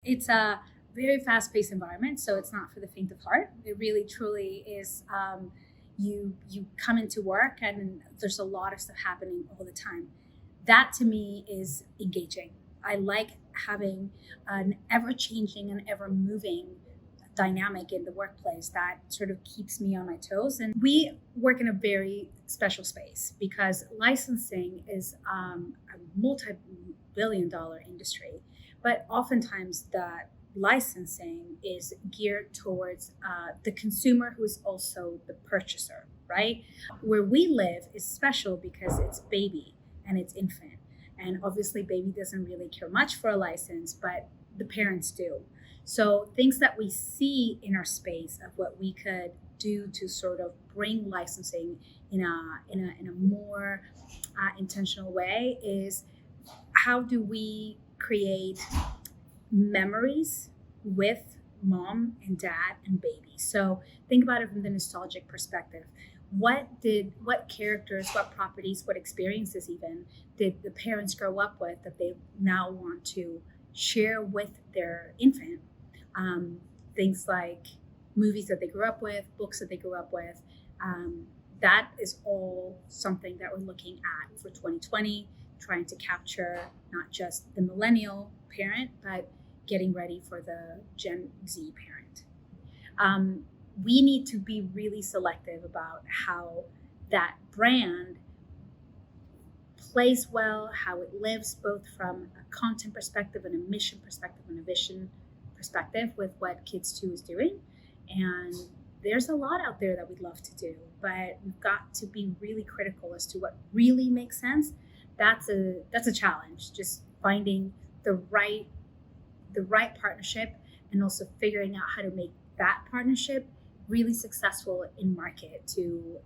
It's a very fast-paced environment, so it's not for the faint of heart. It really, truly is. You come into work, and there's a lot of stuff happening all the time. That to me is engaging. I like having an ever-changing and ever-moving dynamic in the workplace that sort of keeps me on my toes. And we work in a very special space because licensing is a multi-billion-dollar industry, but oftentimes that licensing is geared towards the consumer who is also the purchaser, right? Where we live is special because it's baby and it's infant. And obviously, baby doesn't really care much for a license, but the parents do. So, things that we see in our space of what we could do to sort of bring licensing in a more intentional way is how do we create memories with mom and dad and baby. So think about it from the nostalgic perspective. What characters, what properties, what experiences even did the parents grow up with that they now want to share with their infant? Things like movies that they grew up with, books that they grew up with. That is all something that we're looking at for 2020, trying to capture not just the millennial parent, but getting ready for the Gen Z parent. We need to be really selective about how that brand plays well, how it lives both from a content perspective and a mission perspective and a vision perspective with what Kids 2 is doing. And there's a lot out there that we'd love to do, but we've got to be really critical as to what really makes sense. That's a challenge, just finding the right partnership and also figuring out how to make that partnership really successful in market to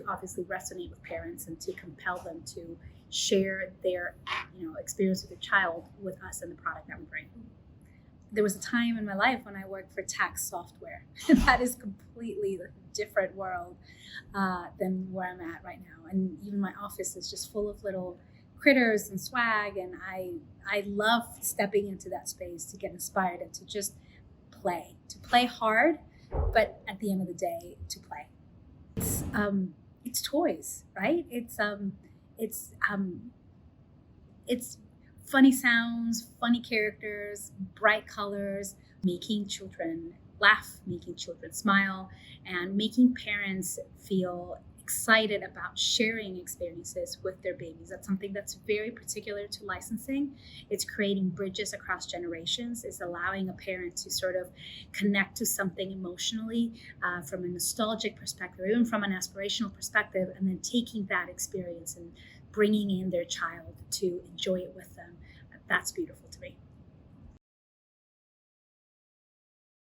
obviously resonate with parents and to compel them to share their experience with their child with us and the product that we bring. There was a time in my life when I worked for tax software. That is completely a different world than where I'm at right now. And even my office is just full of little critters and swag. And I love stepping into that space to get inspired and to just to play hard, but at the end of the day, to play. It's toys, right? It's funny sounds, funny characters, bright colors, making children laugh, making children smile, and making parents feel excited about sharing experiences with their babies. That's something that's very particular to licensing. It's creating bridges across generations. It's allowing a parent to sort of connect to something emotionally from a nostalgic perspective, even from an aspirational perspective, and then taking that experience and bringing in their child to enjoy it with them. That's beautiful to me.